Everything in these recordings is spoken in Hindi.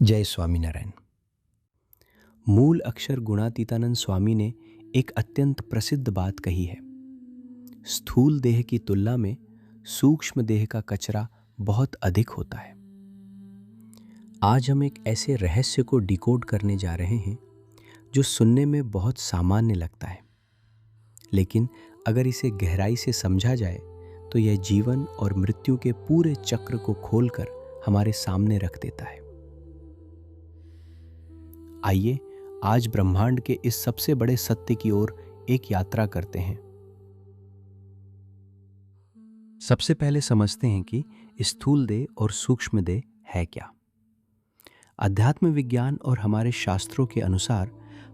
जय स्वामीनारायण। मूल अक्षर गुणातीतानंद स्वामी ने एक अत्यंत प्रसिद्ध बात कही है। स्थूल देह की तुलना में सूक्ष्म देह का कचरा बहुत अधिक होता है। आज हम एक ऐसे रहस्य को डिकोड करने जा रहे हैं जो सुनने में बहुत सामान्य लगता है, लेकिन अगर इसे गहराई से समझा जाए तो यह जीवन और मृत्यु के पूरे चक्र को खोलकर हमारे सामने रख देता है। आइए आज ब्रह्मांड के इस सबसे बड़े सत्य की ओर एक यात्रा करते हैं। सबसे पहले समझते हैं कि स्थूल देह और सूक्ष्म देह है क्या। अध्यात्म विज्ञान और हमारे शास्त्रों के अनुसार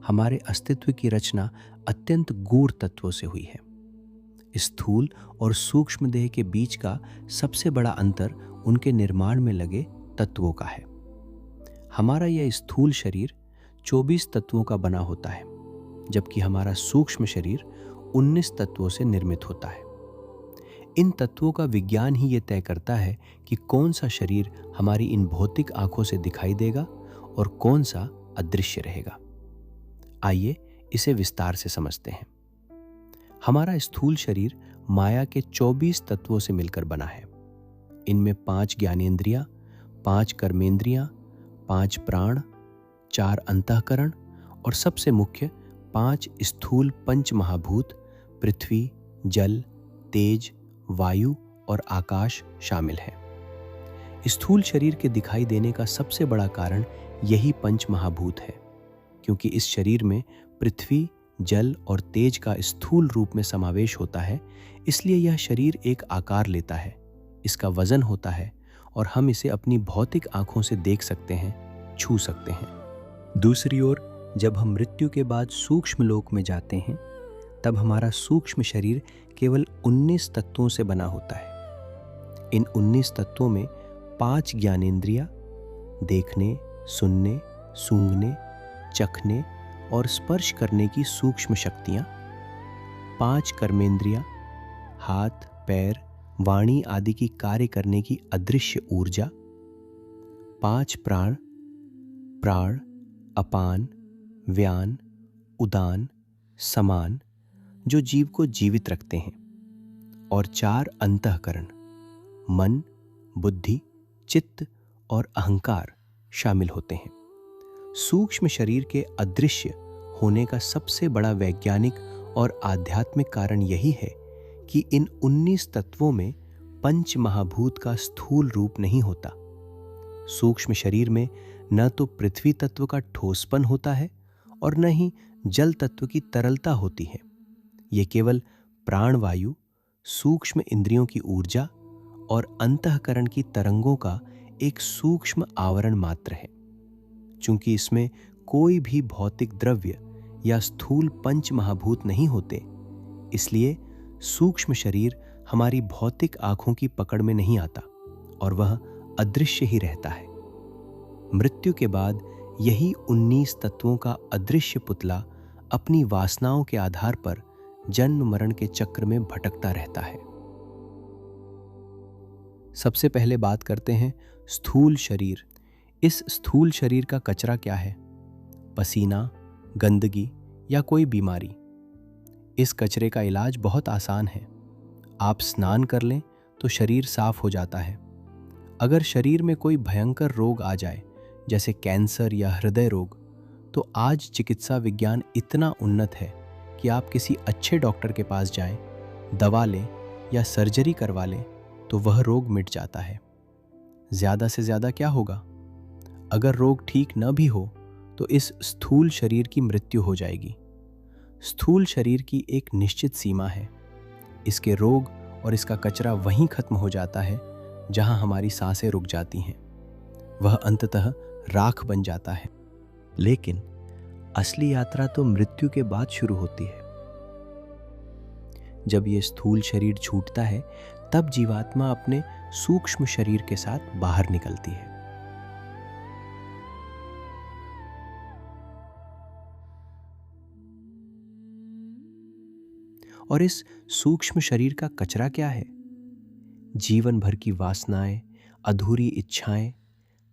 हमारे अस्तित्व की रचना अत्यंत गूढ़ तत्वों से हुई है। स्थूल और सूक्ष्म देह के बीच का सबसे बड़ा अंतर उनके निर्माण में लगे तत्वों का है। हमारा यह स्थूल शरीर 24 तत्वों का बना होता है, जबकि हमारा सूक्ष्म शरीर 19 तत्वों से निर्मित होता है। इन तत्वों का विज्ञान ही ये तय करता है कि कौन सा शरीर हमारी इन भौतिक आंखों से दिखाई देगा और कौन सा अदृश्य रहेगा। आइए इसे विस्तार से समझते हैं। हमारा स्थूल शरीर माया के 24 तत्वों से मिलकर बना है। इनमें 5 ज्ञानेंद्रियां, 5 कर्मेंद्रियां, 5 प्राण, 4 अंतःकरण और सबसे मुख्य 5 स्थूल पंच महाभूत पृथ्वी, जल, तेज, वायु और आकाश शामिल है। स्थूल शरीर के दिखाई देने का सबसे बड़ा कारण यही पंच महाभूत है, क्योंकि इस शरीर में पृथ्वी, जल और तेज का स्थूल रूप में समावेश होता है। इसलिए यह शरीर एक आकार लेता है, इसका वजन होता है और हम इसे अपनी भौतिक आंखों से देख सकते हैं, छू सकते हैं। दूसरी ओर जब हम मृत्यु के बाद सूक्ष्म लोक में जाते हैं, तब हमारा सूक्ष्म शरीर केवल 19 तत्वों से बना होता है। इन 19 तत्वों में 5 ज्ञानेंद्रियां, देखने, सुनने, सूंघने, चखने और स्पर्श करने की सूक्ष्म शक्तियां, 5 कर्मेंद्रियां, हाथ, पैर, वाणी आदि की कार्य करने की अदृश्य ऊर्जा, 5 प्राण, प्राण, अपान, व्यान, उदान, समान, जो जीव को जीवित रखते हैं, और 4 अंतःकरण, मन, बुद्धि, चित्त और अहंकार शामिल होते हैं। सूक्ष्म शरीर के अदृश्य होने का सबसे बड़ा वैज्ञानिक और आध्यात्मिक कारण यही है कि इन 19 तत्वों में पंच महाभूत का स्थूल रूप नहीं होता। सूक्ष्म शरीर में न तो पृथ्वी तत्व का ठोसपन होता है और न ही जल तत्व की तरलता होती है। ये केवल प्राणवायु, सूक्ष्म इंद्रियों की ऊर्जा और अंतःकरण की तरंगों का एक सूक्ष्म आवरण मात्र है। चूंकि इसमें कोई भी भौतिक द्रव्य या स्थूल पंच महाभूत नहीं होते, इसलिए सूक्ष्म शरीर हमारी भौतिक आंखों की पकड़ में नहीं आता और वह अदृश्य ही रहता है। मृत्यु के बाद यही 19 तत्वों का अदृश्य पुतला अपनी वासनाओं के आधार पर जन्म मरण के चक्र में भटकता रहता है। सबसे पहले बात करते हैं स्थूल शरीर। इस स्थूल शरीर का कचरा क्या है? पसीना, गंदगी या कोई बीमारी। इस कचरे का इलाज बहुत आसान है। आप स्नान कर लें तो शरीर साफ हो जाता है। अगर शरीर में कोई भयंकर रोग आ जाए, जैसे कैंसर या हृदय रोग, तो आज चिकित्सा विज्ञान इतना उन्नत है कि आप किसी अच्छे डॉक्टर के पास जाएं, दवा लें या सर्जरी करवा लें तो वह रोग मिट जाता है। ज़्यादा से ज़्यादा क्या होगा? अगर रोग ठीक न भी हो तो इस स्थूल शरीर की मृत्यु हो जाएगी। स्थूल शरीर की एक निश्चित सीमा है। इसके रोग और इसका कचरा वहीं खत्म हो जाता है जहां हमारी सांसें रुक जाती हैं। वह अंततः राख बन जाता है। लेकिन असली यात्रा तो मृत्यु के बाद शुरू होती है। जब यह स्थूल शरीर छूटता है, तब जीवात्मा अपने सूक्ष्म शरीर के साथ बाहर निकलती है। और इस सूक्ष्म शरीर का कचरा क्या है? जीवन भर की वासनाएं, अधूरी इच्छाएं,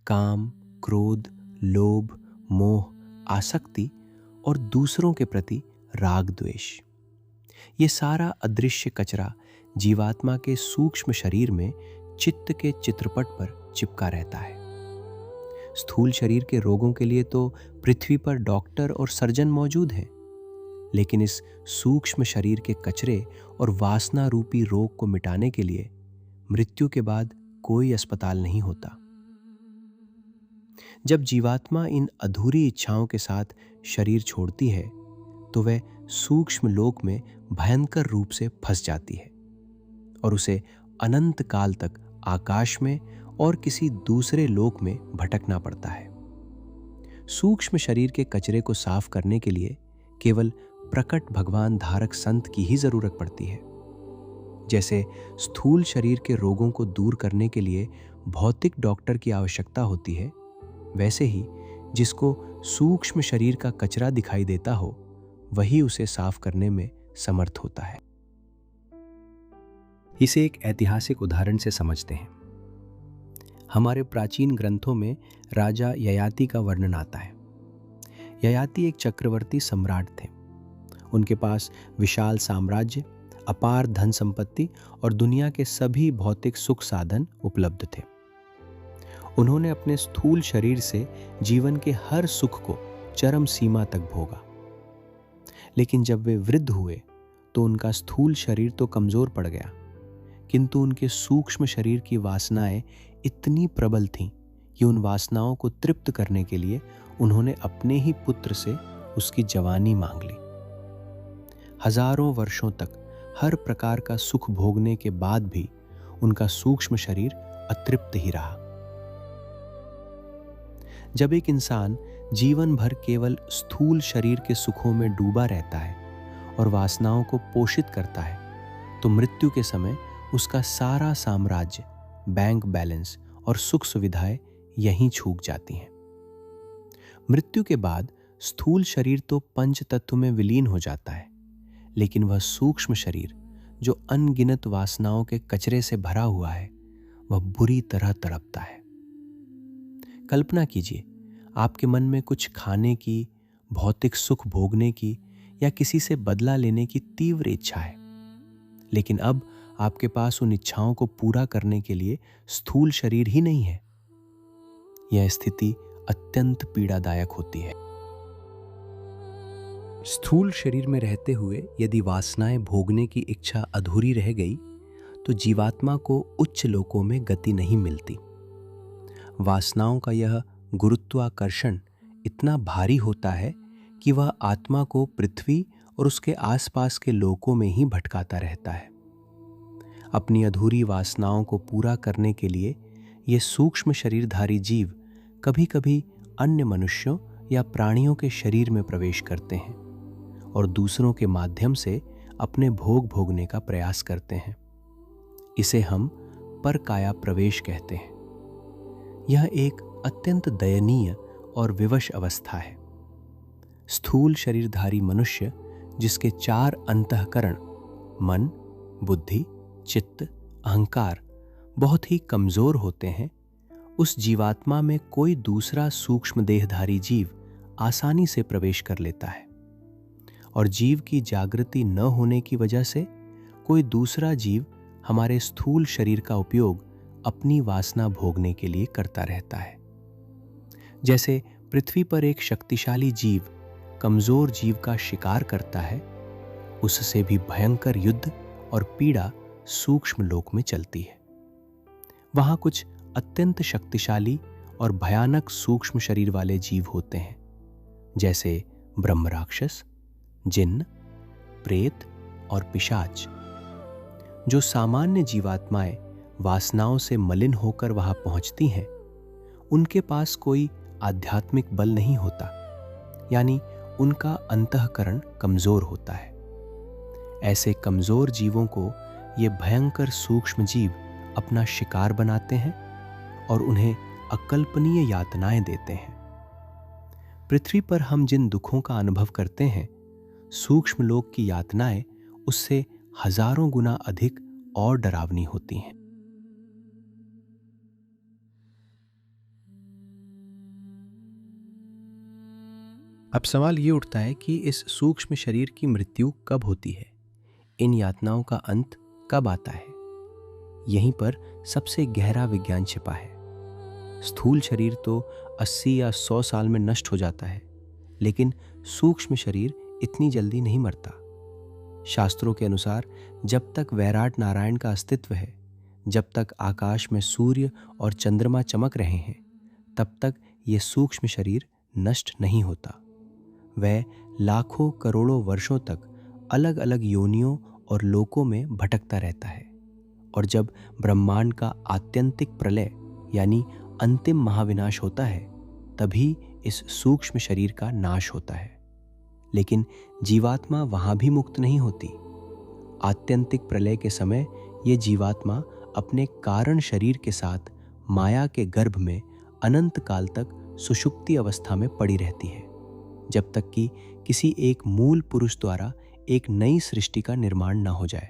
काम, क्रोध, लोभ, मोह, आसक्ति और दूसरों के प्रति राग द्वेष। ये सारा अदृश्य कचरा जीवात्मा के सूक्ष्म शरीर में चित्त के चित्रपट पर चिपका रहता है। स्थूल शरीर के रोगों के लिए तो पृथ्वी पर डॉक्टर और सर्जन मौजूद हैं, लेकिन इस सूक्ष्म शरीर के कचरे और वासना रूपी रोग को मिटाने के लिए मृत्यु के बाद कोई अस्पताल नहीं होता। जब जीवात्मा इन अधूरी इच्छाओं के साथ शरीर छोड़ती है तो वह सूक्ष्म लोक में भयंकर रूप से फंस जाती है और उसे अनंत काल तक आकाश में और किसी दूसरे लोक में भटकना पड़ता है। सूक्ष्म शरीर के कचरे को साफ करने के लिए केवल प्रकट भगवान धारक संत की ही जरूरत पड़ती है। जैसे स्थूल शरीर के रोगों को दूर करने के लिए भौतिक डॉक्टर की आवश्यकता होती है, वैसे ही जिसको सूक्ष्म शरीर का कचरा दिखाई देता हो वही उसे साफ करने में समर्थ होता है। इसे एक ऐतिहासिक उदाहरण से समझते हैं। हमारे प्राचीन ग्रंथों में राजा ययाति का वर्णन आता है। ययाति एक चक्रवर्ती सम्राट थे। उनके पास विशाल साम्राज्य, अपार धन संपत्ति और दुनिया के सभी भौतिक सुख साधन उपलब्ध थे। उन्होंने अपने स्थूल शरीर से जीवन के हर सुख को चरम सीमा तक भोगा। लेकिन जब वे वृद्ध हुए तो उनका स्थूल शरीर तो कमजोर पड़ गया, किंतु उनके सूक्ष्म शरीर की वासनाएं इतनी प्रबल थीं कि उन वासनाओं को तृप्त करने के लिए उन्होंने अपने ही पुत्र से उसकी जवानी मांग ली। हजारों वर्षों तक हर प्रकार का सुख भोगने के बाद भी उनका सूक्ष्म शरीर अतृप्त ही रहा। जब एक इंसान जीवन भर केवल स्थूल शरीर के सुखों में डूबा रहता है और वासनाओं को पोषित करता है, तो मृत्यु के समय उसका सारा साम्राज्य, बैंक बैलेंस और सुख सुविधाएं यहीं छूट जाती हैं। मृत्यु के बाद स्थूल शरीर तो पंच तत्व में विलीन हो जाता है, लेकिन वह सूक्ष्म शरीर जो अनगिनत वासनाओं के कचरे से भरा हुआ है, वह बुरी तरह तड़पता है। कल्पना कीजिए, आपके मन में कुछ खाने की, भौतिक सुख भोगने की या किसी से बदला लेने की तीव्र इच्छा है, लेकिन अब आपके पास उन इच्छाओं को पूरा करने के लिए स्थूल शरीर ही नहीं है। यह स्थिति अत्यंत पीड़ादायक होती है। स्थूल शरीर में रहते हुए यदि वासनाएं भोगने की इच्छा अधूरी रह गई तो जीवात्मा को उच्च लोकों में गति नहीं मिलती। वासनाओं का यह गुरुत्वाकर्षण इतना भारी होता है कि वह आत्मा को पृथ्वी और उसके आसपास के लोकों में ही भटकाता रहता है। अपनी अधूरी वासनाओं को पूरा करने के लिए ये सूक्ष्म शरीरधारी जीव कभी-कभी अन्य मनुष्यों या प्राणियों के शरीर में प्रवेश करते हैं और दूसरों के माध्यम से अपने भोग भोगने का प्रयास करते हैं। इसे हम परकाया प्रवेश कहते हैं। यह एक अत्यंत दयनीय और विवश अवस्था है। स्थूल शरीरधारी मनुष्य जिसके 4 अंतःकरण मन, बुद्धि, चित्त, अहंकार बहुत ही कमजोर होते हैं, उस जीवात्मा में कोई दूसरा सूक्ष्म देहधारी जीव आसानी से प्रवेश कर लेता है और जीव की जागृति न होने की वजह से कोई दूसरा जीव हमारे स्थूल शरीर का उपयोग अपनी वासना भोगने के लिए करता रहता है। जैसे पृथ्वी पर एक शक्तिशाली जीव कमजोर जीव का शिकार करता है, उससे भी भयंकर युद्ध और पीड़ा सूक्ष्म लोक में चलती है। वहां कुछ अत्यंत शक्तिशाली और भयानक सूक्ष्म शरीर वाले जीव होते हैं, जैसे ब्रह्म राक्षस, जिन्न, प्रेत और पिशाच। जो सामान्य जीवात्माएं वासनाओं से मलिन होकर वहां पहुंचती हैं, उनके पास कोई आध्यात्मिक बल नहीं होता, यानी उनका अंतःकरण कमजोर होता है। ऐसे कमजोर जीवों को ये भयंकर सूक्ष्म जीव अपना शिकार बनाते हैं और उन्हें अकल्पनीय यातनाएं देते हैं। पृथ्वी पर हम जिन दुखों का अनुभव करते हैं, सूक्ष्म लोक की यातनाएं उससे हजारों गुना अधिक और डरावनी होती हैं। अब सवाल ये उठता है कि इस सूक्ष्म शरीर की मृत्यु कब होती है, इन यातनाओं का अंत कब आता है। यहीं पर सबसे गहरा विज्ञान छिपा है। स्थूल शरीर तो 80 या 100 साल में नष्ट हो जाता है, लेकिन सूक्ष्म शरीर इतनी जल्दी नहीं मरता। शास्त्रों के अनुसार जब तक वैराट नारायण का अस्तित्व है, जब तक आकाश में सूर्य और चंद्रमा चमक रहे हैं, तब तक ये सूक्ष्म शरीर नष्ट नहीं होता। वह लाखों करोड़ों वर्षों तक अलग अलग योनियों और लोकों में भटकता रहता है, और जब ब्रह्मांड का आत्यंतिक प्रलय यानी अंतिम महाविनाश होता है, तभी इस सूक्ष्म शरीर का नाश होता है। लेकिन जीवात्मा वहां भी मुक्त नहीं होती। आत्यंतिक प्रलय के समय ये जीवात्मा अपने कारण शरीर के साथ माया के गर्भ में अनंत काल तक सुषुप्ति अवस्था में पड़ी रहती है, जब तक कि किसी एक मूल पुरुष द्वारा एक नई सृष्टि का निर्माण न हो जाए।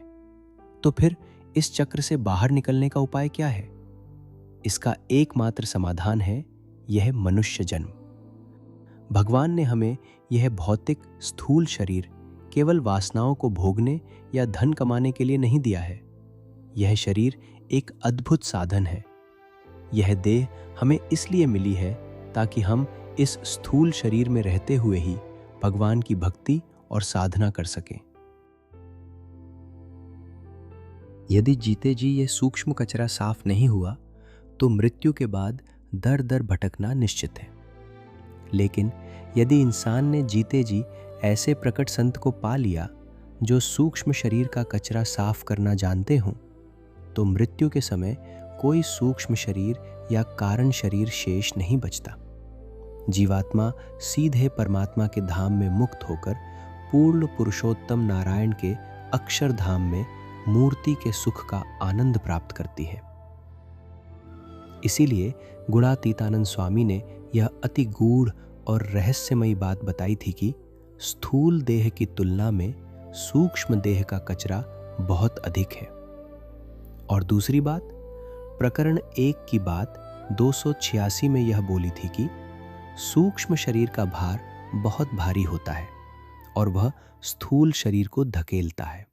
तो फिर इस चक्र से बाहर निकलने का उपाय क्या है? इसका एकमात्र समाधान है यह मनुष्य जन्म। भगवान ने हमें यह भौतिक स्थूल शरीर केवल वासनाओं को भोगने या धन कमाने के लिए नहीं दिया है। यह शरीर एक अद्भुत साधन है। यह देह हमें इसलिए मिली है ताकि हम इस स्थूल शरीर में रहते हुए ही भगवान की भक्ति और साधना कर सकें। यदि जीते जी ये सूक्ष्म कचरा साफ नहीं हुआ, तो मृत्यु के बाद दर दर भटकना निश्चित है। लेकिन यदि इंसान ने जीते जी ऐसे प्रकट संत को पा लिया जो सूक्ष्म शरीर का कचरा साफ करना जानते हों, तो मृत्यु के समय कोई सूक्ष्म शरीर या कारण शरीर शेष नहीं बचता। जीवात्मा सीधे परमात्मा के धाम में मुक्त होकर पूर्ण पुरुषोत्तम नारायण के अक्षरधाम में मूर्ति के सुख का आनंद प्राप्त करती है। इसीलिए गुणातीतानंद स्वामी ने यह अति गूढ़ और रहस्यमयी बात बताई थी कि स्थूल देह की तुलना में सूक्ष्म देह का कचरा बहुत अधिक है। और दूसरी बात, प्रकरण 1 की बात 286 में यह बोली थी कि सूक्ष्म शरीर का भार बहुत भारी होता है और वह स्थूल शरीर को धकेलता है।